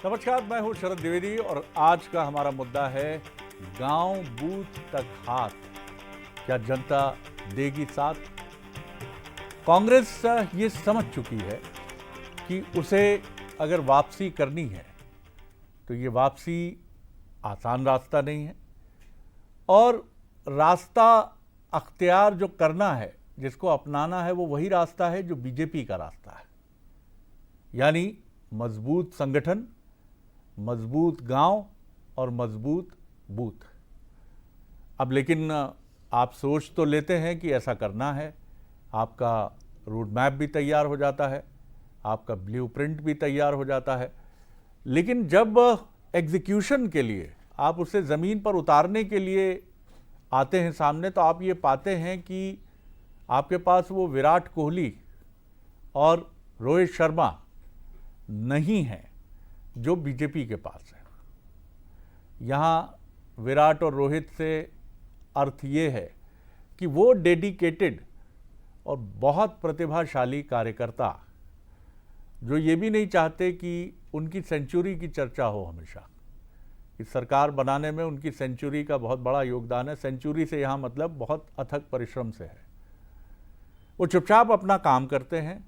नमस्कार, मैं हूं शरद द्विवेदी और आज का हमारा मुद्दा है गांव बूथ तक हाथ, क्या जनता देगी साथ। कांग्रेस ये समझ चुकी है कि उसे अगर वापसी करनी है तो ये वापसी आसान रास्ता नहीं है और रास्ता अख्तियार जो करना है, जिसको अपनाना है, वो वही रास्ता है जो बीजेपी का रास्ता है, यानी मजबूत संगठन, मजबूत गांव और मजबूत बूथ। अब लेकिन आप सोच तो लेते हैं कि ऐसा करना है, आपका रोड मैप भी तैयार हो जाता है, आपका ब्लूप्रिंट भी तैयार हो जाता है, लेकिन जब एग्जीक्यूशन के लिए आप उसे ज़मीन पर उतारने के लिए आते हैं सामने, तो आप ये पाते हैं कि आपके पास वो विराट कोहली और रोहित शर्मा नहीं है जो बीजेपी के पास है। यहाँ विराट और रोहित से अर्थ ये है कि वो डेडिकेटेड और बहुत प्रतिभाशाली कार्यकर्ता जो ये भी नहीं चाहते कि उनकी सेंचुरी की चर्चा हो हमेशा, कि सरकार बनाने में उनकी सेंचुरी का बहुत बड़ा योगदान है। सेंचुरी से यहाँ मतलब बहुत अथक परिश्रम से है। वो चुपचाप अपना काम करते हैं,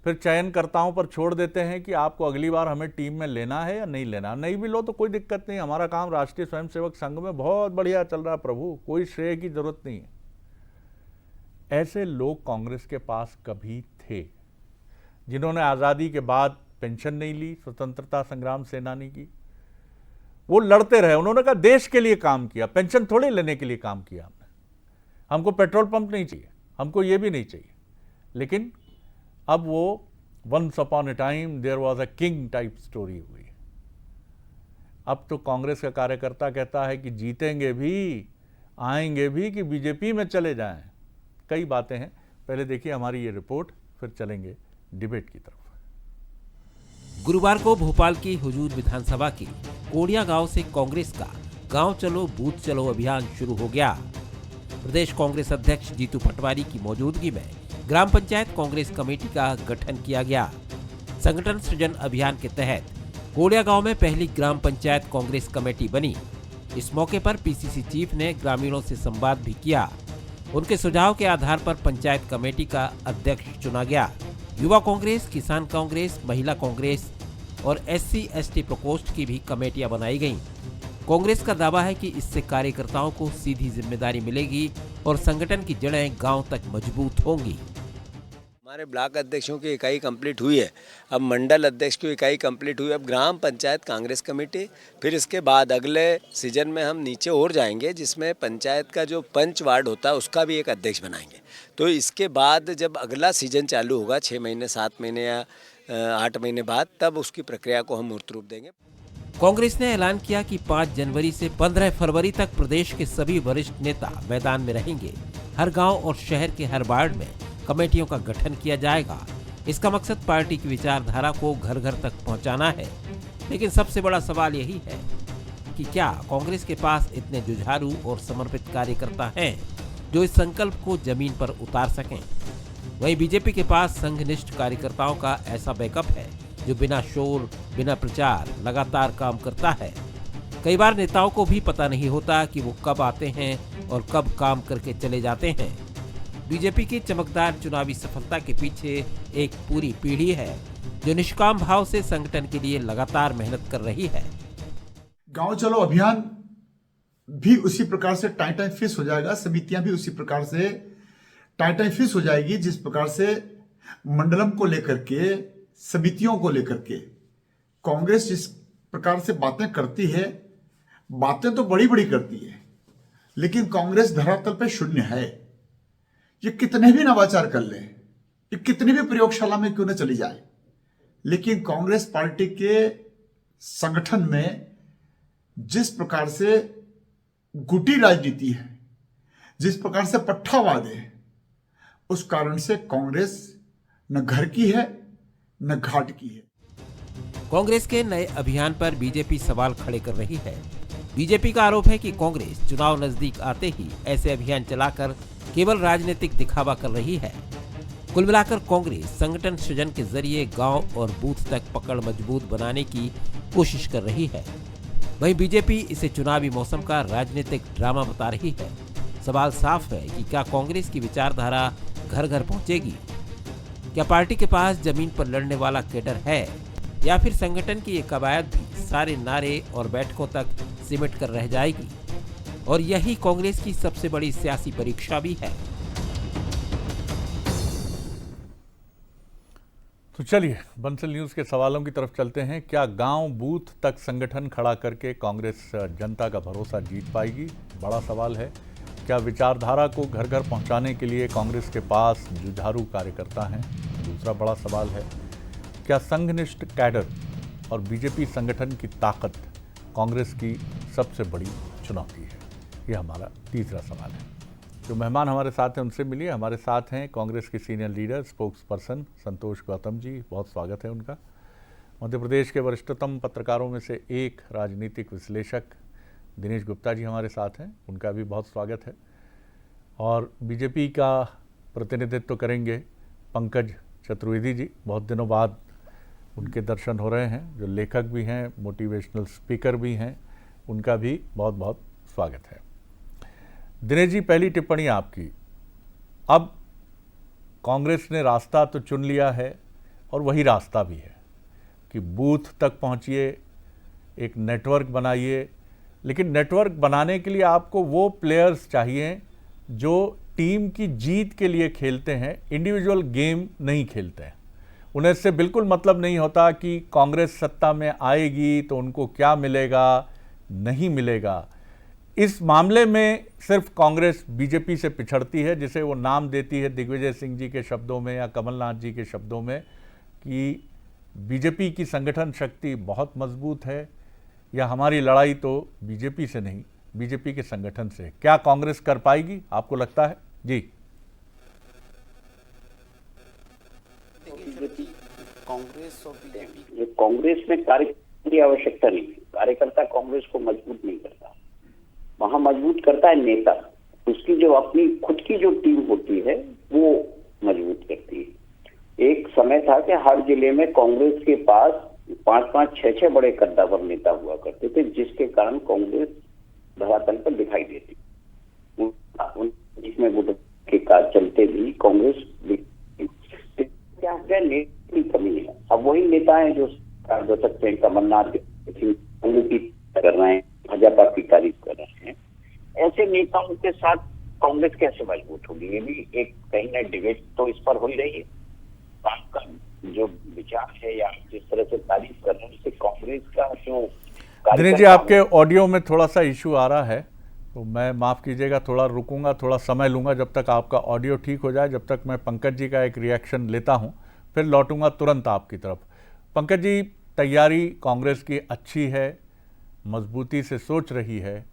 फिर चयनकर्ताओं पर छोड़ देते हैं कि आपको अगली बार हमें टीम में लेना है या नहीं लेना। नहीं भी लो तो कोई दिक्कत नहीं, हमारा काम राष्ट्रीय स्वयंसेवक संघ में बहुत बढ़िया चल रहा है प्रभु, कोई श्रेय की जरूरत नहीं है। ऐसे लोग कांग्रेस के पास कभी थे, जिन्होंने आज़ादी के बाद पेंशन नहीं ली, स्वतंत्रता संग्राम सेनानी की। वो लड़ते रहे, उन्होंने कहा देश के लिए काम किया, पेंशन थोड़े लेने के लिए काम किया हमने। हमको पेट्रोल पंप नहीं चाहिए, हमको ये भी नहीं चाहिए। लेकिन अब वो once upon a time there was a king type story हुई। अब तो कांग्रेस का कार्यकर्ता कहता है कि जीतेंगे भी, आएंगे भी, कि बीजेपी में चले जाएं। कई बातें हैं, पहले देखिए हमारी ये रिपोर्ट, फिर चलेंगे डिबेट की तरफ। गुरुवार को भोपाल की हुजूर विधानसभा के कोड़िया गांव से कांग्रेस का गांव चलो बूथ चलो अभियान शुरू हो गया। प्रदेश कांग्रेस अध्यक्ष जीतू पटवारी की मौजूदगी में ग्राम पंचायत कांग्रेस कमेटी का गठन किया गया। संगठन सृजन अभियान के तहत कोड़िया गांव में पहली ग्राम पंचायत कांग्रेस कमेटी बनी। इस मौके पर पीसीसी चीफ ने ग्रामीणों से संवाद भी किया। उनके सुझाव के आधार पर पंचायत कमेटी का अध्यक्ष चुना गया। युवा कांग्रेस, किसान कांग्रेस, महिला कांग्रेस और SC/ST प्रकोष्ठ की भी कमेटियां बनाई गईं। कांग्रेस का दावा है कि इससे कार्यकर्ताओं को सीधी जिम्मेदारी मिलेगी और संगठन की जड़ें गांव तक मजबूत होंगी। हमारे ब्लॉक अध्यक्षों की इकाई कंप्लीट हुई है, अब मंडल अध्यक्ष की इकाई कंप्लीट हुई है, अब ग्राम पंचायत कांग्रेस कमेटी, फिर इसके बाद अगले सीजन में हम नीचे और जाएंगे, जिसमें पंचायत का जो पंच वार्ड होता है उसका भी एक अध्यक्ष बनाएंगे। तो इसके बाद जब अगला सीजन चालू होगा 6 महीने, 7 महीने या 8 महीने बाद, तब उसकी प्रक्रिया को हम मूर्त रूप देंगे। कांग्रेस ने ऐलान किया कि 5 जनवरी से 15 फरवरी तक प्रदेश के सभी वरिष्ठ नेता मैदान में रहेंगे। हर गांव और शहर के हर वार्ड में कमेटियों का गठन किया जाएगा। इसका मकसद पार्टी की विचारधारा को घर घर तक पहुंचाना है। लेकिन सबसे बड़ा सवाल यही है कि क्या कांग्रेस के पास इतने जुझारू और समर्पित कार्यकर्ता हैं जो इस संकल्प को जमीन पर उतार सकें। वहीं बीजेपी के पास संघनिष्ठ कार्यकर्ताओं का ऐसा बैकअप है जो बिना शोर, बिना प्रचार लगातार काम करता है। कई बार नेताओं को भी पता नहीं होता कि वो कब आते हैं और कब काम करके चले जाते हैं। बीजेपी की चमकदार चुनावी सफलता के पीछे एक पूरी पीढ़ी है जो निष्काम भाव से संगठन के लिए लगातार मेहनत कर रही है। गांव चलो अभियान भी उसी प्रकार से टाइम फिक्स हो जाएगा, समितियां भी उसी प्रकार से टाइम फिक्स हो जाएगी, जिस प्रकार से मंडलम को लेकर के, समितियों को लेकर के कांग्रेस जिस प्रकार से बातें करती है, बातें तो बड़ी बड़ी करती है, लेकिन कांग्रेस धरातल पे शून्य है। ये कितने भी नवाचार कर ले, ये कितनी भी प्रयोगशाला में क्यों न चली जाए, लेकिन कांग्रेस पार्टी के संगठन में जिस प्रकार से गुटी राजनीति है, जिस प्रकार से पट्टावाद है, उस कारण से कांग्रेस न घर की है न घाट की है। कांग्रेस के नए अभियान पर बीजेपी सवाल खड़े कर रही है। बीजेपी का आरोप है कि कांग्रेस चुनाव नजदीक आते ही ऐसे अभियान चलाकर केवल राजनीतिक दिखावा कर रही है। कुल मिलाकर कांग्रेस संगठन सृजन के जरिए गांव और बूथ तक पकड़ मजबूत बनाने की कोशिश कर रही है। वहीं बीजेपी इसे चुनावी मौसम का राजनीतिक ड्रामा बता रही है। सवाल साफ है कि क्या कांग्रेस की विचारधारा घर घर पहुंचेगी? क्या पार्टी के पास जमीन पर लड़ने वाला कैडर है, या फिर संगठन की ये कवायद भी सारे नारे और बैठकों तक सिमट कर रह जाएगी? और यही कांग्रेस की सबसे बड़ी सियासी परीक्षा भी है। तो चलिए बंसल न्यूज के सवालों की तरफ चलते हैं। क्या गांव बूथ तक संगठन खड़ा करके कांग्रेस जनता का भरोसा जीत पाएगी? बड़ा सवाल है। क्या विचारधारा को घर घर पहुंचाने के लिए कांग्रेस के पास जुझारू कार्यकर्ता हैं? दूसरा बड़ा सवाल है। क्या संघनिष्ठ कैडर और बीजेपी संगठन की ताकत कांग्रेस की सबसे बड़ी चुनौती है? यह हमारा तीसरा सवाल है। जो मेहमान हमारे साथ हैं उनसे मिलिए। हमारे साथ हैं कांग्रेस के सीनियर लीडर स्पोक्स पर्सन संतोष गौतम जी, बहुत स्वागत है उनका। मध्य प्रदेश के वरिष्ठतम पत्रकारों में से एक राजनीतिक विश्लेषक दिनेश गुप्ता जी हमारे साथ हैं, उनका भी बहुत स्वागत है। और बीजेपी का प्रतिनिधित्व करेंगे पंकज चतुर्वेदी जी, बहुत दिनों बाद उनके दर्शन हो रहे हैं, जो लेखक भी हैं, मोटिवेशनल स्पीकर भी हैं, उनका भी बहुत बहुत स्वागत है। दिनेश जी, पहली टिप्पणी आपकी। अब कांग्रेस ने रास्ता तो चुन लिया है और वही रास्ता भी है कि बूथ तक पहुंचिए, एक नेटवर्क बनाइए, लेकिन नेटवर्क बनाने के लिए आपको वो प्लेयर्स चाहिए जो टीम की जीत के लिए खेलते हैं, इंडिविजुअल गेम नहीं खेलते हैं। उन्हें इससे बिल्कुल मतलब नहीं होता कि कांग्रेस सत्ता में आएगी तो उनको क्या मिलेगा, नहीं मिलेगा। इस मामले में सिर्फ कांग्रेस बीजेपी से पिछड़ती है, जिसे वो नाम देती है दिग्विजय सिंह जी के शब्दों में या कमलनाथ जी के शब्दों में कि बीजेपी की संगठन शक्ति बहुत मजबूत है, या हमारी लड़ाई तो बीजेपी से नहीं, बीजेपी के संगठन से। क्या कांग्रेस कर पाएगी, आपको लगता है? जी। कांग्रेस में कार्यकर्ता की आवश्यकता नहीं है। कार्यकर्ता कांग्रेस को मजबूत नहीं करता, वहां मजबूत करता है नेता। उसकी जो अपनी खुद की जो टीम होती है वो मजबूत करती है। एक समय था कि हर जिले में कांग्रेस के पास 5-5, 6-6 बड़े कद्दावर नेता हुआ करते थे, जिसके कारण कांग्रेस धरातल पर दिखाई देती। जिसमें गुट के कार्य चलते भी कांग्रेस क्या नेता की कमी है। अब वही नेता है जो कर सकते हैं, कमलनाथ की कर रहे हैं, भाजपा की तारीफ कर रहे हैं। ऐसे नेताओं के साथ कांग्रेस कैसे मजबूत होगी? ये भी एक कहीं ना डिबेट तो इस पर हो ही रही है। आपका जो विचार है या जिस तरह से तारीफ कर रहे हैं, उससे कांग्रेस का जो दिनेश जी, आपके ऑडियो में थोड़ा सा इशू आ रहा है, तो मैं माफ़ कीजिएगा, थोड़ा रुकूंगा, थोड़ा समय लूंगा जब तक आपका ऑडियो ठीक हो जाए। जब तक मैं पंकज जी का एक रिएक्शन लेता हूं, फिर लौटूंगा तुरंत आपकी तरफ। पंकज जी, तैयारी कांग्रेस की अच्छी है, मजबूती से सोच रही है,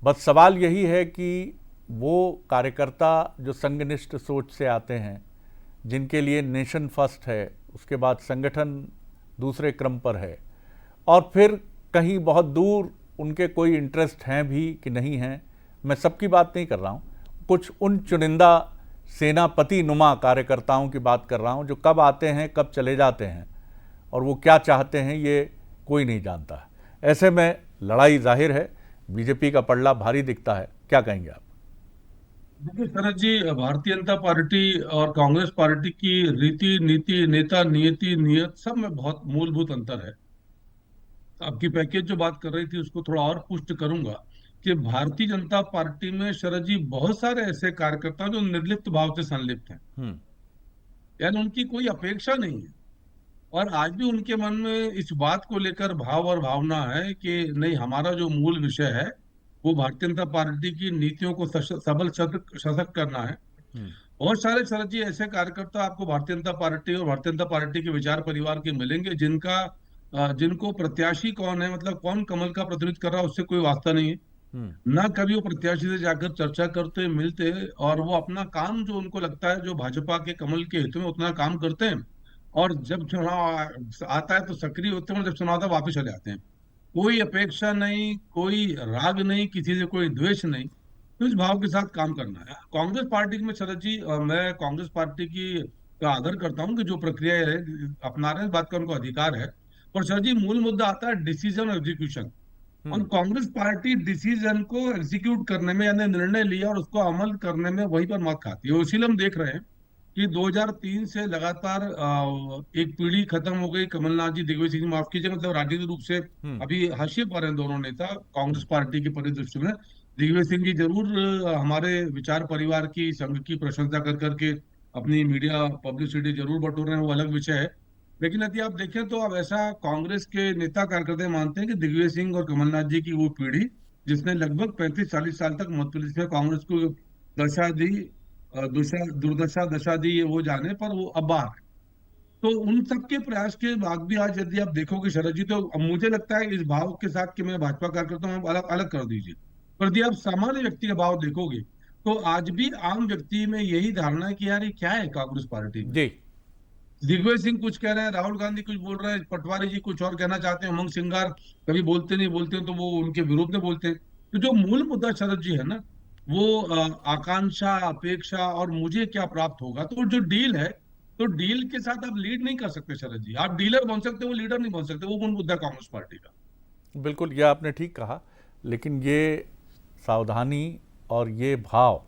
बस सवाल यही है कि वो कार्यकर्ता जो संघनिष्ठ सोच से आते हैं, जिनके लिए नेशन फर्स्ट है, उसके बाद संगठन दूसरे क्रम पर है, और फिर कहीं बहुत दूर उनके कोई इंटरेस्ट हैं भी कि नहीं हैं, मैं सबकी बात नहीं कर रहा हूँ, कुछ उन चुनिंदा सेनापति नुमा कार्यकर्ताओं की बात कर रहा हूँ, जो कब आते हैं कब चले जाते हैं और वो क्या चाहते हैं ये कोई नहीं जानता। ऐसे में लड़ाई जाहिर है, बीजेपी का पलड़ा भारी दिखता है। क्या कहेंगे आप? देखिए शरद जी, भारतीय जनता पार्टी और कांग्रेस पार्टी की रीति नीति, नेता नियति, नियत सब में बहुत मूलभूत अंतर है। आपकी पैकेज जो बात कर रही थी उसको थोड़ा और पुष्ट करूंगा कि भारतीय जनता पार्टी में शरद जी बहुत सारे ऐसे कार्यकर्ता जो निर्लिप्त भाव से संलिप्त हैं, यानी उनकी कोई अपेक्षा नहीं है, और आज भी उनके मन में इस बात को लेकर भाव और भावना है कि नहीं, हमारा जो मूल विषय है वो भारतीय जनता पार्टी की नीतियों को सबल सशक्त करना है। बहुत सारे शरद जी ऐसे कार्यकर्ता आपको भारतीय जनता पार्टी और भारतीय जनता पार्टी के विचार परिवार के मिलेंगे, जिनको प्रत्याशी कौन है, मतलब कौन कमल का प्रतिनिधित्व कर रहा है, उससे कोई वास्ता नहीं है। ना कभी वो प्रत्याशी से जाकर चर्चा करते मिलते, और वो अपना काम जो उनको लगता है जो भाजपा के कमल के हित में उतना काम करते हैं, और जब चुनाव आता है तो सक्रिय होते हैं, और जब चुनाव आता है वापस चले आते हैं। कोई अपेक्षा नहीं, कोई राग नहीं, किसी से कोई द्वेष नहीं, तो इस भाव के साथ काम करना है। कांग्रेस पार्टी में शरद जी, मैं कांग्रेस पार्टी की का आदर करता हूं कि जो प्रक्रिया अपना रहे हैं, इस बात का उनको अधिकार है, और सर जी मूल मुद्दा आता है डिसीजन एग्जीक्यूशन। और कांग्रेस पार्टी डिसीजन को एग्जीक्यूट करने में, यानी निर्णय लिया और उसको अमल करने में वहीं पर मात खाती है। इसीलिए हम देख रहे हैं कि 2003 से लगातार एक पीढ़ी खत्म हो गई। कमलनाथ जी, दिग्विजय सिंह, माफ कीजिए, मतलब राजनीतिक रूप से अभी हाशिए पर हैं दोनों नेता कांग्रेस पार्टी के परिदृश्य में। दिग्विजय सिंह जी जरूर हमारे विचार परिवार की, संघ की प्रशंसा कर करके अपनी मीडिया पब्लिसिटी जरूर बटोर रहे हैं, वो अलग विषय है। लेकिन यदि आप देखें तो अब ऐसा कांग्रेस के नेता कार्यकर्ता मानते हैं कि दिग्विजय सिंह और कमलनाथ जी की वो पीढ़ी जिसने लगभग 35-40 साल तक मध्य प्रदेश में कांग्रेस को दशा दी, दुर्दशा दशा दी, ये वो जाने, पर वो अब बाहर है। तो उन सबके प्रयास के बाद भी आज यदि आप देखोगे शरद जी, तो अब मुझे लगता है इस भाव के साथ कि मैं भाजपा कार्यकर्ता हूँ, अलग अलग कर दीजिए, पर यदि आप सामान्य व्यक्ति का भाव देखोगे तो आज भी आम व्यक्ति में यही धारणा है कि यार ये क्या है कांग्रेस पार्टी में। जी। दिग्विजय सिंह कुछ कह रहे हैं, राहुल गांधी कुछ बोल रहे हैं, पटवारी जी कुछ और कहना चाहते हैं, उमंग सिंगार कभी बोलते नहीं, बोलते हैं तो वो उनके विरोध में बोलते हैं। तो जो मूल मुद्दा शरद जी है ना, वो आकांक्षा, अपेक्षा और मुझे क्या प्राप्त होगा, तो जो डील है, तो डील के साथ आप लीड नहीं कर सकते शरद जी। आप डीलर बन सकते हो, वो लीडर नहीं बन सकते। वो मूल मुद्दा कांग्रेस पार्टी का। बिल्कुल, ये आपने ठीक कहा, लेकिन ये सावधानी और ये भाव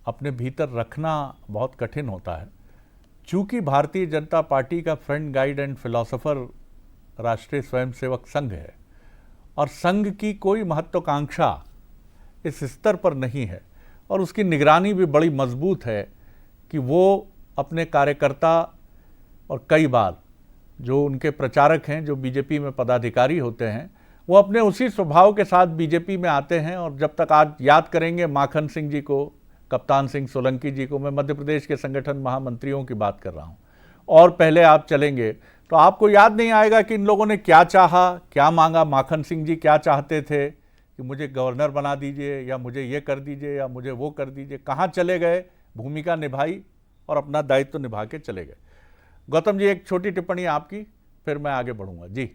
अपने भीतर रखना बहुत कठिन होता है। चूंकि भारतीय जनता पार्टी का फ्रंट गाइड एंड फिलॉसफर राष्ट्रीय स्वयंसेवक संघ है और संघ की कोई महत्वाकांक्षा इस स्तर पर नहीं है और उसकी निगरानी भी बड़ी मजबूत है कि वो अपने कार्यकर्ता और कई बार जो उनके प्रचारक हैं, जो बीजेपी में पदाधिकारी होते हैं, वो अपने उसी स्वभाव के साथ बीजेपी में आते हैं। और जब तक आज याद करेंगे माखन सिंह जी को, कप्तान सिंह सोलंकी जी को, मैं मध्य प्रदेश के संगठन महामंत्रियों की बात कर रहा हूँ, और पहले आप चलेंगे तो आपको याद नहीं आएगा कि इन लोगों ने क्या चाहा, क्या मांगा। माखन सिंह जी क्या चाहते थे कि मुझे गवर्नर बना दीजिए या मुझे ये कर दीजिए या मुझे वो कर दीजिए। कहाँ चले गए, भूमिका निभाई और अपना दायित्व निभा के चले गए। गौतम जी, एक छोटी टिप्पणी आपकी, फिर मैं आगे बढ़ूंगा जी।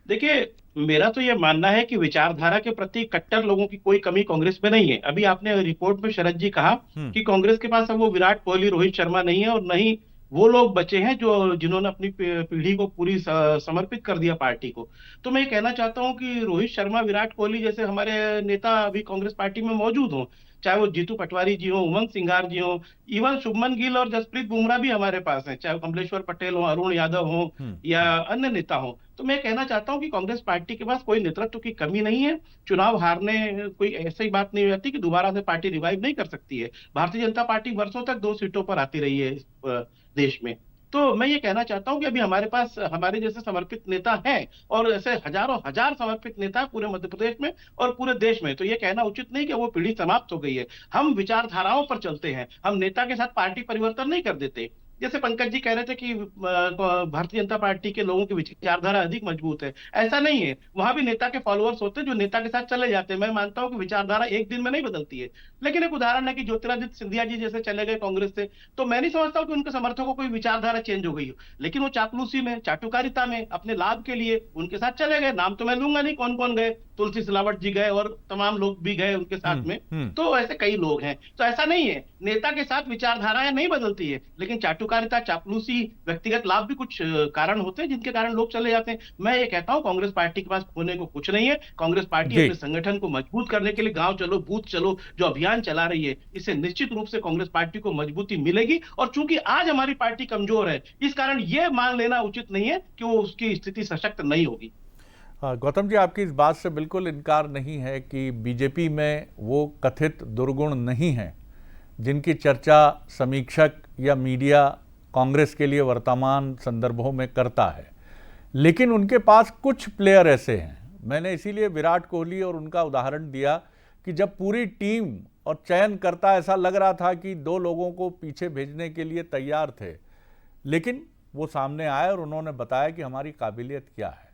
देखिए, मेरा तो ये मानना है कि विचारधारा के प्रति कट्टर लोगों की कोई कमी कांग्रेस में नहीं है। अभी आपने रिपोर्ट में शरद जी कहा कि कांग्रेस के पास अब वो विराट कोहली, रोहित शर्मा नहीं है, और नहीं वो लोग बचे हैं जो जिन्होंने अपनी पीढ़ी को पूरी समर्पित कर दिया पार्टी को। तो मैं ये कहना चाहता हूं कि रोहित शर्मा, विराट कोहली जैसे हमारे नेता अभी कांग्रेस पार्टी में मौजूद हों, चाहे वो जीतू पटवारी जी हो, उमंग सिंगार जी हो, इवन शुभमन गिल और जसप्रीत बुमराह भी हमारे पास हैं, चाहे वो कमलेश्वर पटेल हो, अरुण यादव हो या अन्य नेता हो। तो मैं कहना चाहता हूं कि कांग्रेस पार्टी के पास कोई नेतृत्व की कमी नहीं है। चुनाव हारने कोई ऐसी बात नहीं हो जाती कि दोबारा से पार्टी रिवाइव नहीं कर सकती है। भारतीय जनता पार्टी वर्षों तक 2 सीटों पर आती रही है इस देश में। तो मैं ये कहना चाहता हूं कि अभी हमारे पास हमारे जैसे समर्पित नेता हैं, और ऐसे हजारों हजार समर्पित नेता पूरे मध्य प्रदेश में और पूरे देश में। तो ये कहना उचित नहीं कि वो पीढ़ी समाप्त हो गई है। हम विचारधाराओं पर चलते हैं, हम नेता के साथ पार्टी परिवर्तन नहीं कर देते। जैसे पंकज जी कह रहे थे कि भारतीय जनता पार्टी के लोगों की विचारधारा अधिक मजबूत है, ऐसा नहीं है। वहां भी नेता के फॉलोअर्स होते हैं जो नेता के साथ चले जाते हैं। मैं मानता हूं कि विचारधारा एक दिन में नहीं बदलती है, लेकिन एक उदाहरण है कि ज्योतिरादित्य सिंधिया जी जैसे चले गए कांग्रेस से, तो मैं नहीं समझता हूं कि उनके समर्थकों को कोई विचारधारा चेंज हो गई हो, लेकिन वो चापलूसी में, चाटुकारिता में, अपने लाभ के लिए उनके साथ चले गए। नाम तो मैं लूंगा नहीं कौन कौन गए, तुलसी सिलावट जी गए और तमाम लोग भी गए उनके साथ में। तो ऐसे कई लोग हैं। तो ऐसा नहीं है, नेता के साथ विचारधाराएं नहीं बदलती है, लेकिन चाटुकारिता, चापलूसी, व्यक्तिगत लाभ भी कुछ कारण होते हैं जिनके कारण लोग चले जाते हैं। मैं ये कहता हूं कांग्रेस पार्टी के पास खोने को कुछ नहीं है। कांग्रेस पार्टी अपने संगठन को मजबूत करने के लिए गांव चलो बूथ चलो जो अभियान चला रही है, इससे निश्चित रूप से कांग्रेस पार्टी को मजबूती मिलेगी। और चूंकि आज हमारी पार्टी कमजोर है, इस कारण यह मान लेना उचित नहीं है कि वो उसकी स्थिति सशक्त नहीं होगी। गौतम जी, आपकी इस बात से बिल्कुल इनकार नहीं है कि बीजेपी में वो कथित दुर्गुण नहीं हैं जिनकी चर्चा समीक्षक या मीडिया कांग्रेस के लिए वर्तमान संदर्भों में करता है, लेकिन उनके पास कुछ प्लेयर ऐसे हैं। मैंने इसीलिए विराट कोहली और उनका उदाहरण दिया कि जब पूरी टीम और चयन करता ऐसा लग रहा था कि 2 लोगों को पीछे भेजने के लिए तैयार थे, लेकिन वो सामने आए और उन्होंने बताया कि हमारी काबिलियत क्या है।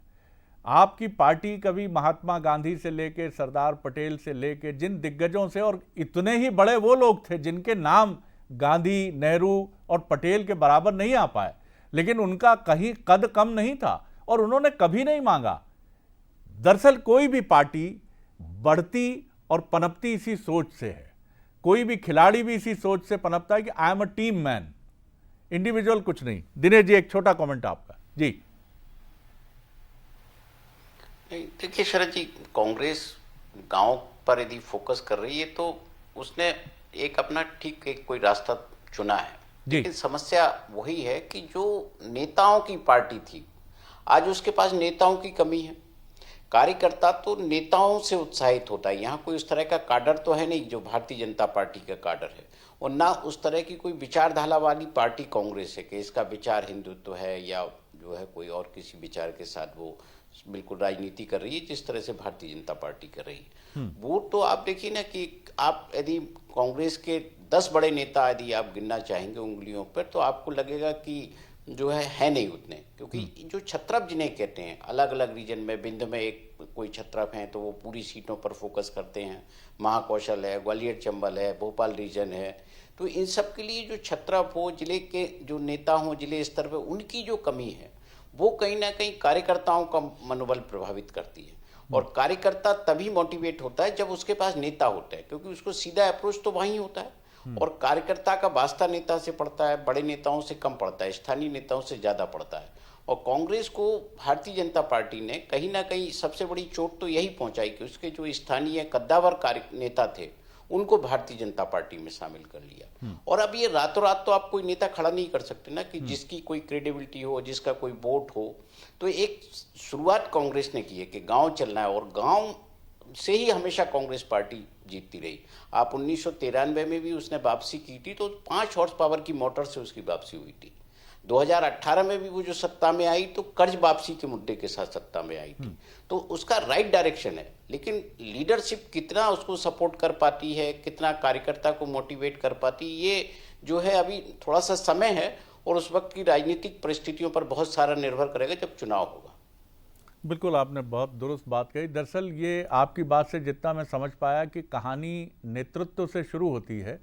आपकी पार्टी कभी महात्मा गांधी से लेकर सरदार पटेल से लेकर जिन दिग्गजों से, और इतने ही बड़े वो लोग थे जिनके नाम गांधी, नेहरू और पटेल के बराबर नहीं आ पाए, लेकिन उनका कहीं कद कम नहीं था और उन्होंने कभी नहीं मांगा। दरअसल कोई भी पार्टी बढ़ती और पनपती इसी सोच से है, कोई भी खिलाड़ी भी इसी सोच से पनपता है कि I am a team man, individual कुछ नहीं। दिनेश जी, एक छोटा कमेंट आपका जी। नहीं, देखिए शरद जी, कांग्रेस गांव पर यदि फोकस कर रही है तो उसने एक अपना ठीक एक कोई रास्ता चुना है। लेकिन समस्या वही है कि जो नेताओं की पार्टी थी, आज उसके पास नेताओं की कमी है। कार्यकर्ता तो नेताओं से उत्साहित होता है। यहाँ कोई उस तरह का काडर तो है नहीं जो भारतीय जनता पार्टी का काडर है, और ना उस तरह की कोई विचारधारा वाली पार्टी कांग्रेस है कि इसका विचार हिंदुत्व है या जो है कोई और किसी विचार के साथ वो बिल्कुल राजनीति कर रही है जिस तरह से भारतीय जनता पार्टी कर रही है। वो तो आप देखिए ना कि आप यदि कांग्रेस के 10 बड़े नेता यदि आप गिनना चाहेंगे उंगलियों पर, तो आपको लगेगा कि जो है नहीं उतने, क्योंकि जो छत्रप जिन्हें कहते हैं अलग अलग रीजन में, बिंद में एक कोई छत्रप हैं तो वो पूरी सीटों पर फोकस करते हैं, महाकौशल है, ग्वालियर चंबल है, भोपाल रीजन है, तो इन सब के लिए जो छत्रप हो, जिले के जो नेता हों जिले स्तर पर, उनकी जो कमी है वो कहीं ना कहीं कार्यकर्ताओं का मनोबल प्रभावित करती है। और कार्यकर्ता तभी मोटिवेट होता है जब उसके पास नेता होता है, क्योंकि उसको सीधा अप्रोच तो वहीं होता है, और कार्यकर्ता का वास्ता नेता से पड़ता है, बड़े नेताओं से कम पड़ता है, स्थानीय नेताओं से ज़्यादा पड़ता है। और कांग्रेस को भारतीय जनता पार्टी ने कहीं ना कहीं सबसे बड़ी चोट तो यही पहुंचाई कि उसके जो स्थानीय कद्दावर कार्य नेता थे उनको भारतीय जनता पार्टी में शामिल कर लिया। और अब ये रातों रात तो आप कोई नेता खड़ा नहीं कर सकते ना, कि जिसकी कोई क्रेडिबिलिटी हो, जिसका कोई वोट हो। तो एक शुरुआत कांग्रेस ने की है कि गांव चलना है, और गांव से ही हमेशा कांग्रेस पार्टी जीतती रही। आप 1993 में भी उसने वापसी की थी तो 5 हॉर्स पावर की मोटर से उसकी वापसी हुई थी। 2018 में भी वो जो सत्ता में आई तो कर्ज वापसी के मुद्दे के साथ सत्ता में आई थी। तो उसका राइट डायरेक्शन है, लेकिन लीडरशिप कितना उसको सपोर्ट कर पाती है, कितना कार्यकर्ता को मोटिवेट कर पाती, ये जो है अभी थोड़ा सा समय है, और उस वक्त की राजनीतिक परिस्थितियों पर बहुत सारा निर्भर करेगा जब चुनाव होगा। बिल्कुल, आपने बहुत दुरुस्त बात कही। दरअसल ये आपकी बात से जितना मैं समझ पाया कि कहानी नेतृत्व से शुरू होती है,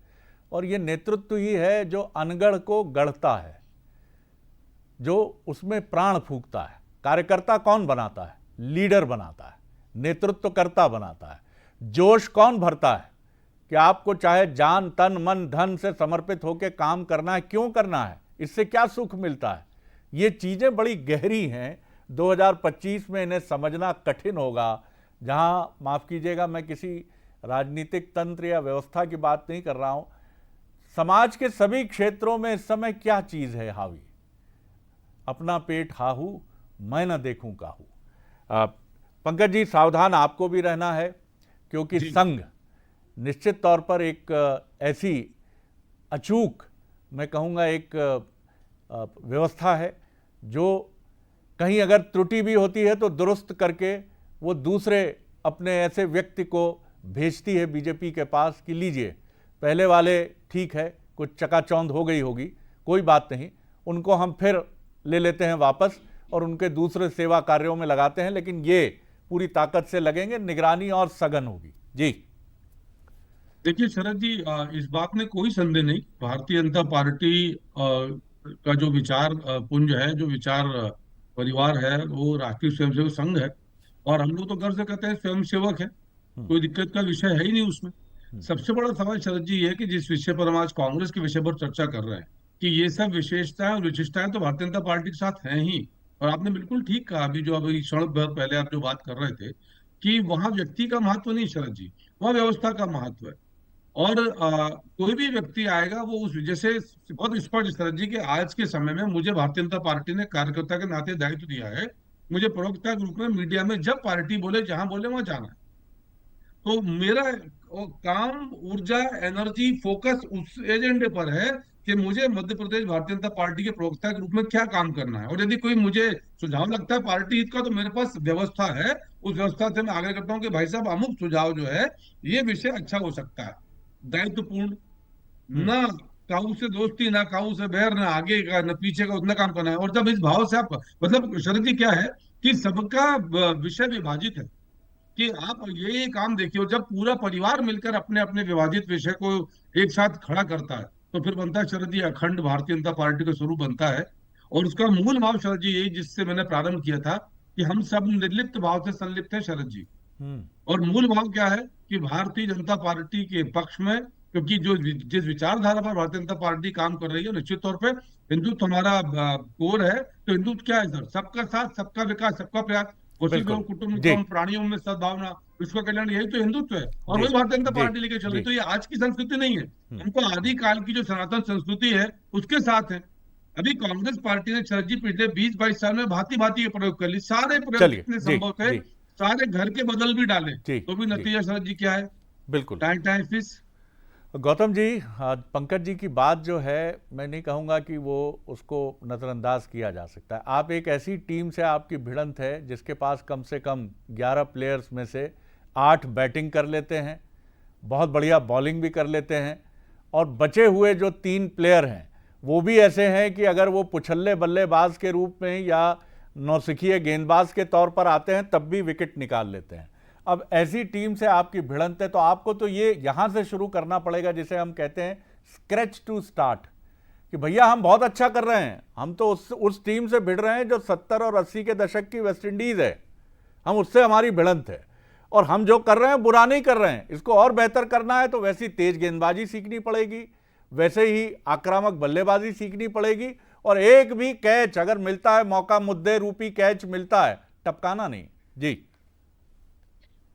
और ये नेतृत्व ही है जो अनगढ़ को गढ़ता है, जो उसमें प्राण फूंकता है। कार्यकर्ता कौन बनाता है? लीडर बनाता है, नेतृत्वकर्ता बनाता है। जोश कौन भरता है कि आपको चाहे जान तन मन धन से समर्पित होकर काम करना है, क्यों करना है, इससे क्या सुख मिलता है। ये चीज़ें बड़ी गहरी हैं, 2025 में इन्हें समझना कठिन होगा। जहाँ, माफ़ कीजिएगा, मैं किसी राजनीतिक तंत्र या व्यवस्था की बात नहीं कर रहा हूँ, समाज के सभी क्षेत्रों में इस समय क्या चीज़ है हावी? अपना पेट हाहू, मैं न देखूं काहू। पंकज जी, सावधान आपको भी रहना है, क्योंकि संघ निश्चित तौर पर एक ऐसी अचूक, मैं कहूँगा एक व्यवस्था है जो कहीं अगर त्रुटि भी होती है तो दुरुस्त करके वो दूसरे अपने ऐसे व्यक्ति को भेजती है बीजेपी के पास कि लीजिए, पहले वाले ठीक है, कुछ चकाचौंध हो गई होगी, कोई बात नहीं, उनको हम फिर ले लेते हैं वापस और उनके दूसरे सेवा कार्यों में लगाते हैं, लेकिन ये पूरी ताकत से लगेंगे, निगरानी और सघन होगी। जी देखिए शरद जी, इस बात में कोई संदेह नहीं, भारतीय जनता पार्टी का जो विचार पुंज है, जो विचार परिवार है, वो राष्ट्रीय स्वयंसेवक संघ है, और हम लोग तो गर्व से कहते हैं स्वयंसेवक है, कोई दिक्कत का विषय है ही नहीं उसमें। सबसे बड़ा सवाल शरद जी ये है कि जिस विषय पर हम आज कांग्रेस के विषय पर चर्चा कर रहे हैं, कि ये सब विशेषताएं और विशिष्टताएं तो भारतीय जनता पार्टी के साथ हैं ही। और आपने बिल्कुल ठीक कहा, अभी जो अभी क्षण भर पहले आप जो बात कर रहे थे कि वहां व्यक्ति का महत्व नहीं शरद जी, वहां व्यवस्था का महत्व है। और कोई भी व्यक्ति आएगा वो उस जैसे बहुत स्पष्ट शरद जी कि आज के समय में मुझे भारतीय जनता पार्टी ने कार्यकर्ता के नाते दायित्व दिया है, मुझे प्रवक्ता के रूप में मीडिया में जब पार्टी बोले, जहां बोले वहां जाना है। तो मेरा काम, ऊर्जा, एनर्जी, फोकस उस एजेंडे पर है कि मुझे मध्य प्रदेश भारतीय जनता पार्टी के प्रवक्ता के रूप में क्या काम करना है। और यदि कोई मुझे सुझाव लगता है पार्टी हित का, तो मेरे पास व्यवस्था है, उस व्यवस्था से मैं आग्रह करता हूँ कि भाई साहब अमुक सुझाव जो है ये विषय अच्छा हो सकता है, दायित्वपूर्ण, ना काऊ से दोस्ती, ना काऊ से बैर, ना आगे का ना पीछे का, उतना काम करना है। और जब इस भाव से आप, मतलब शरद जी क्या है कि सबका विषय विभाजित है, कि आप ये काम देखिए, और जब पूरा परिवार मिलकर अपने अपने विभाजित विषय को एक साथ खड़ा करता है तो फिर बनता है शरद जी अखंड भारतीय जनता पार्टी का स्वरूप बनता है। और उसका मूल भाव शरद जी यही जिससे मैंने प्रारंभ किया था कि हम सब निर्लिप्त भाव से संलिप्त है शरद जी। और मूल भाव क्या है कि भारतीय जनता पार्टी के पक्ष में, क्योंकि जो जिस विचारधारा पर भारतीय जनता पार्टी काम कर रही है, निश्चित तौर पे हिंदुत्व हमारा कोर है। तो हिंदुत्व क्या है सर? सबका साथ, सबका विकास, सबका प्रयास। वसुधैव कुटुंबकम, प्राणियों में सद्भावना, विश्व कल्याण, यही तो हिंदुत्व है। और वही भारतीय जनता पार्टी लेके चल रही। तो ये आज की संस्कृति नहीं है, हमको आदिकाल की जो सनातन संस्कृति है उसके साथ है। अभी कांग्रेस पार्टी ने शरद जी पिछले 20-22 साल में भांति भांति के प्रयोग कर ली, सारे प्रयोग जितने संभव थे, सारे घर के बदल भी डाले, तो भी नतीजा शरद जी क्या है? बिल्कुल टाइम फिश। गौतम जी, पंकज जी की बात जो है, मैं नहीं कहूँगा कि वो उसको नज़रअंदाज किया जा सकता है। आप एक ऐसी टीम से आपकी भिड़ंत है जिसके पास कम से कम 11 प्लेयर्स में से 8 बैटिंग कर लेते हैं, बहुत बढ़िया बॉलिंग भी कर लेते हैं, और बचे हुए जो 3 प्लेयर हैं वो भी ऐसे हैं कि अगर वो पुछल्ले बल्लेबाज के रूप में या नौसिखिए गेंदबाज के तौर पर आते हैं तब भी विकेट निकाल लेते हैं। अब ऐसी टीम से आपकी भिड़ंत है, तो आपको तो ये यहाँ से शुरू करना पड़ेगा जिसे हम कहते हैं स्क्रैच टू स्टार्ट, कि भैया हम बहुत अच्छा कर रहे हैं, हम तो उस टीम से भिड़ रहे हैं जो 70 और 80 के दशक की वेस्ट इंडीज़ है, हम उससे हमारी भिड़ंत है, और हम जो कर रहे हैं बुरा नहीं कर रहे हैं, इसको और बेहतर करना है तो वैसी तेज गेंदबाजी सीखनी पड़ेगी, वैसे ही आक्रामक बल्लेबाजी सीखनी पड़ेगी, और एक भी कैच अगर मिलता है, मौका मुद्दे रूपी कैच मिलता है, टपकाना नहीं। जी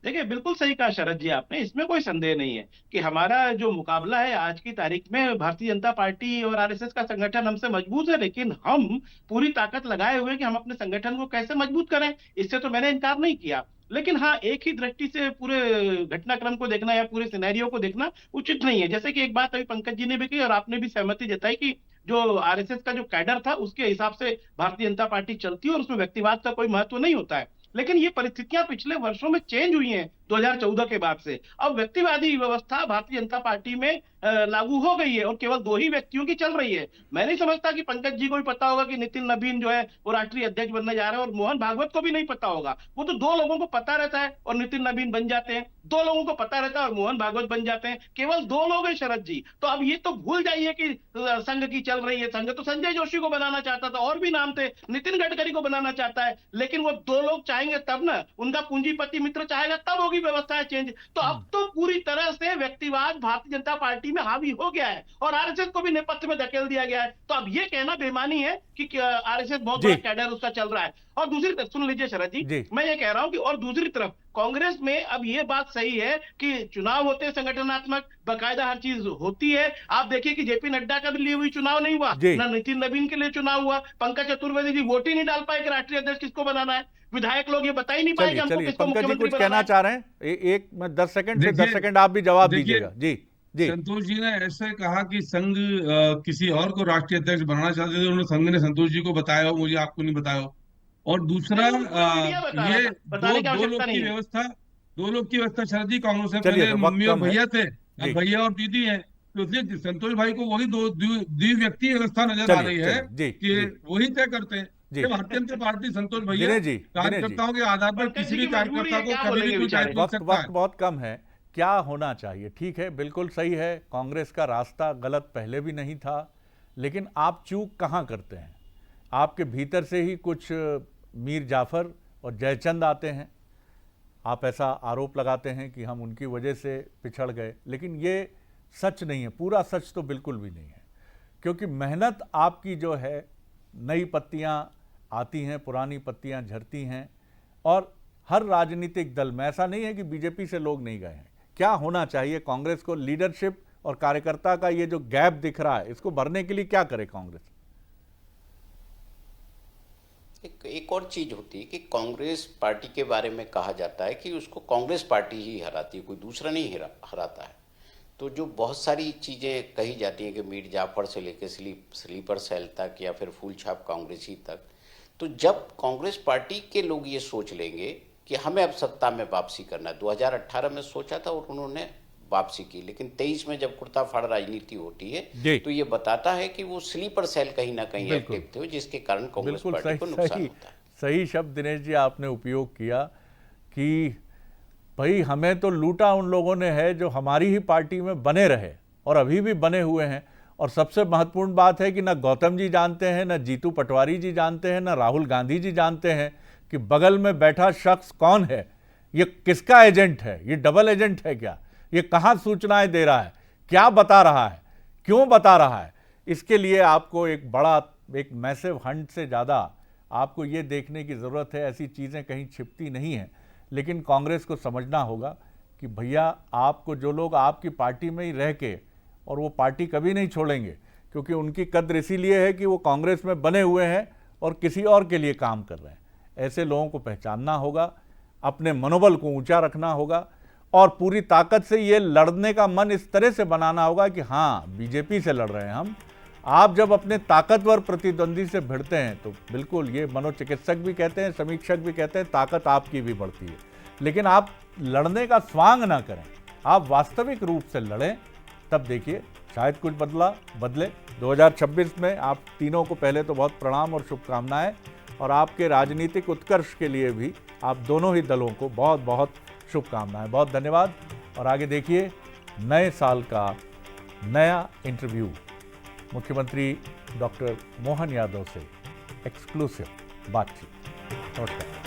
देखिए, बिल्कुल सही कहा शरद जी आपने, इसमें कोई संदेह नहीं है कि हमारा जो मुकाबला है आज की तारीख में, भारतीय जनता पार्टी और आरएसएस का संगठन हमसे मजबूत है, लेकिन हम पूरी ताकत लगाए हुए कि हम अपने संगठन को कैसे मजबूत करें, इससे तो मैंने इनकार नहीं किया। लेकिन हाँ, एक ही दृष्टि से पूरे घटनाक्रम को देखना या पूरे सिनेरियो को देखना उचित नहीं है। जैसे कि एक बात अभी पंकज जी ने भी कही और आपने भी सहमति जताई कि जो आरएसएस का जो कैडर था उसके हिसाब से भारतीय जनता पार्टी चलती है और उसमें व्यक्तिवाद का कोई महत्व नहीं होता है। लेकिन ये परिस्थितियां पिछले वर्षों में चेंज हुई हैं 2014 के बाद से। अब व्यक्तिवादी व्यवस्था भारतीय जनता पार्टी में लागू हो गई है और केवल 2 ही व्यक्तियों की चल रही है। मैं नहीं समझता कि पंकज जी को भी पता होगा कि नितिन नवीन जो है वो राष्ट्रीय अध्यक्ष बनने जा रहे हैं, और मोहन भागवत को भी नहीं पता होगा। वो तो 2 लोगों को पता रहता है और नितिन नवीन बन जाते हैं, 2 लोगों को पता रहता है और मोहन भागवत बन जाते हैं। केवल 2 लोग हैं शरद जी। तो अब ये तो भूल जाइए कि संघ की चल रही है। संघ तो संजय जोशी को बनाना चाहता था, और भी नाम थे, नितिन गडकरी को बनाना चाहता है, लेकिन वो 2 लोग चाहेंगे तब ना, उनका पूंजीपति मित्र चाहेगा तब होगी व्यवस्था चेंज। तो अब तो पूरी तरह से व्यक्तिवाद भारतीय जनता पार्टी में हावी हो गया है और आरएसएस को भी नेपथ्य में धकेल दिया गया है। तो अब ये कहना बेईमानी है कि आरएसएस बहुत बड़ा कैडर उसका चल रहा है। और दूसरी तरफ सुन लीजिए शरद जी, मैं ये कह रहा हूं कि और दूसरी तरफ कांग्रेस में अब ये बात सही है कि चुनाव होते हैं संगठनात्मक, बाकायदा हर चीज होती है। आप देखिए कि जेपी नड्डा का भी लिए हुई चुनाव नहीं हुआ, ना नितिन नवीन के लिए चुनाव हुआ, पंकज चतुर्वेदी जी वोट ही नहीं डाल पाए कि राष्ट्रीय अध्यक्ष किसको बनाना है, विधायक लोग ये बता ही नहीं पाए कि हमको किसको मुख्यमंत्री कुछ कहना चाह रहे हैं, एक मैं 10 सेकंड से 10 सेकंड आप भी जवाब दीजिएगा। जी जी, संतोष जी ने ऐसे कहा कि संघ किसी और को राष्ट्रीय अध्यक्ष बनाना चाहते थे, उन्होंने संघ ने संतोष जी को बताया हो, मुझे आपको नहीं बताया हो। और दूसरा ये दो लोग की व्यवस्था शरद जी, कांग्रेस में पहले मम्मी और भैया थे, अब भैया और दीदी है, तो इसलिए संतोष भाई को वही द्विव्यक्ति व्यवस्था नजर आ रही है कि वही तय करते हैं। भारतीय जनता पार्टी संतोष भैया कार्यकर्ताओं के आधार पर किसी भी कार्यकर्ता को कभी भी कुछ दायित्व मिल सकता है। बहुत कम है, क्या होना चाहिए? ठीक है, बिल्कुल सही है, कांग्रेस का रास्ता गलत पहले भी नहीं था, लेकिन आप चूक कहाँ करते हैं? आपके भीतर से ही कुछ मीर जाफर और जयचंद आते हैं, आप ऐसा आरोप लगाते हैं कि हम उनकी वजह से पिछड़ गए, लेकिन ये सच नहीं है, पूरा सच तो बिल्कुल भी नहीं है, क्योंकि मेहनत आपकी जो है, नई पत्तियां आती हैं, पुरानी पत्तियां झड़ती हैं, और हर राजनीतिक दल में ऐसा नहीं है कि बीजेपी से लोग नहीं गए हैं। क्या होना चाहिए कांग्रेस को? लीडरशिप और कार्यकर्ता का ये जो गैप दिख रहा है, इसको भरने के लिए क्या करे कांग्रेस? एक और चीज होती है कि कांग्रेस पार्टी के बारे में कहा जाता है कि उसको कांग्रेस पार्टी ही हराती है, कोई दूसरा नहीं हराता है। तो जो बहुत सारी चीज़ें कही जाती हैं कि मीर जाफर से लेकर स्लीपर सेल तक या फिर फूल छाप कांग्रेसी तक, तो जब कांग्रेस पार्टी के लोग ये सोच लेंगे कि हमें अब सत्ता में वापसी करना है, 2018 में सोचा था और उन्होंने वापसी की, लेकिन 23 में जब कुर्ता फाड़ राजनीति होती है तो ये बताता है कि वो स्लीपर सेल कहीं ना कहीं एक्टिव थे, जिसके कारण कांग्रेस पार्टी को नुकसान होता है। सही शब्द दिनेश जी आपने उपयोग किया कि भाई हमें तो लूटा उन लोगों ने है जो हमारी ही पार्टी में बने रहे और अभी भी बने हुए हैं। और सबसे महत्वपूर्ण बात है कि ना गौतम जी जानते हैं, ना जीतू पटवारी जी जानते हैं, ना राहुल गांधी जी जानते हैं कि बगल में बैठा शख्स कौन है, ये किसका एजेंट है, ये डबल एजेंट है क्या, ये कहाँ सूचनाएं दे रहा है, क्या बता रहा है, क्यों बता रहा है। इसके लिए आपको एक बड़ा, एक मैसिव हंट से ज़्यादा आपको ये देखने की ज़रूरत है, ऐसी चीज़ें कहीं छिपती नहीं हैं। लेकिन कांग्रेस को समझना होगा कि भैया आपको जो लोग आपकी पार्टी में ही रह के, और वो पार्टी कभी नहीं छोड़ेंगे क्योंकि उनकी कद्र इसीलिए है कि वो कांग्रेस में बने हुए हैं और किसी और के लिए काम कर रहे हैं। ऐसे लोगों को पहचानना होगा, अपने मनोबल को ऊंचा रखना होगा और पूरी ताकत से ये लड़ने का मन इस तरह से बनाना होगा कि हाँ, बीजेपी से लड़ रहे हैं हम। आप जब अपने ताकतवर प्रतिद्वंदी से भिड़ते हैं तो बिल्कुल, ये मनोचिकित्सक भी कहते हैं, समीक्षक भी कहते हैं, ताकत आपकी भी बढ़ती है। लेकिन आप लड़ने का स्वांग ना करें, आप वास्तविक रूप से लड़ें, तब देखिए शायद कुछ बदले। 2026 में आप तीनों को पहले तो बहुत प्रणाम और शुभकामनाएं, और आपके राजनीतिक उत्कर्ष के लिए भी आप दोनों ही दलों को बहुत बहुत शुभकामनाएं। बहुत धन्यवाद। और आगे देखिए नए साल का नया इंटरव्यू मुख्यमंत्री डॉक्टर मोहन यादव से, एक्सक्लूसिव बातचीत। नमस्कार।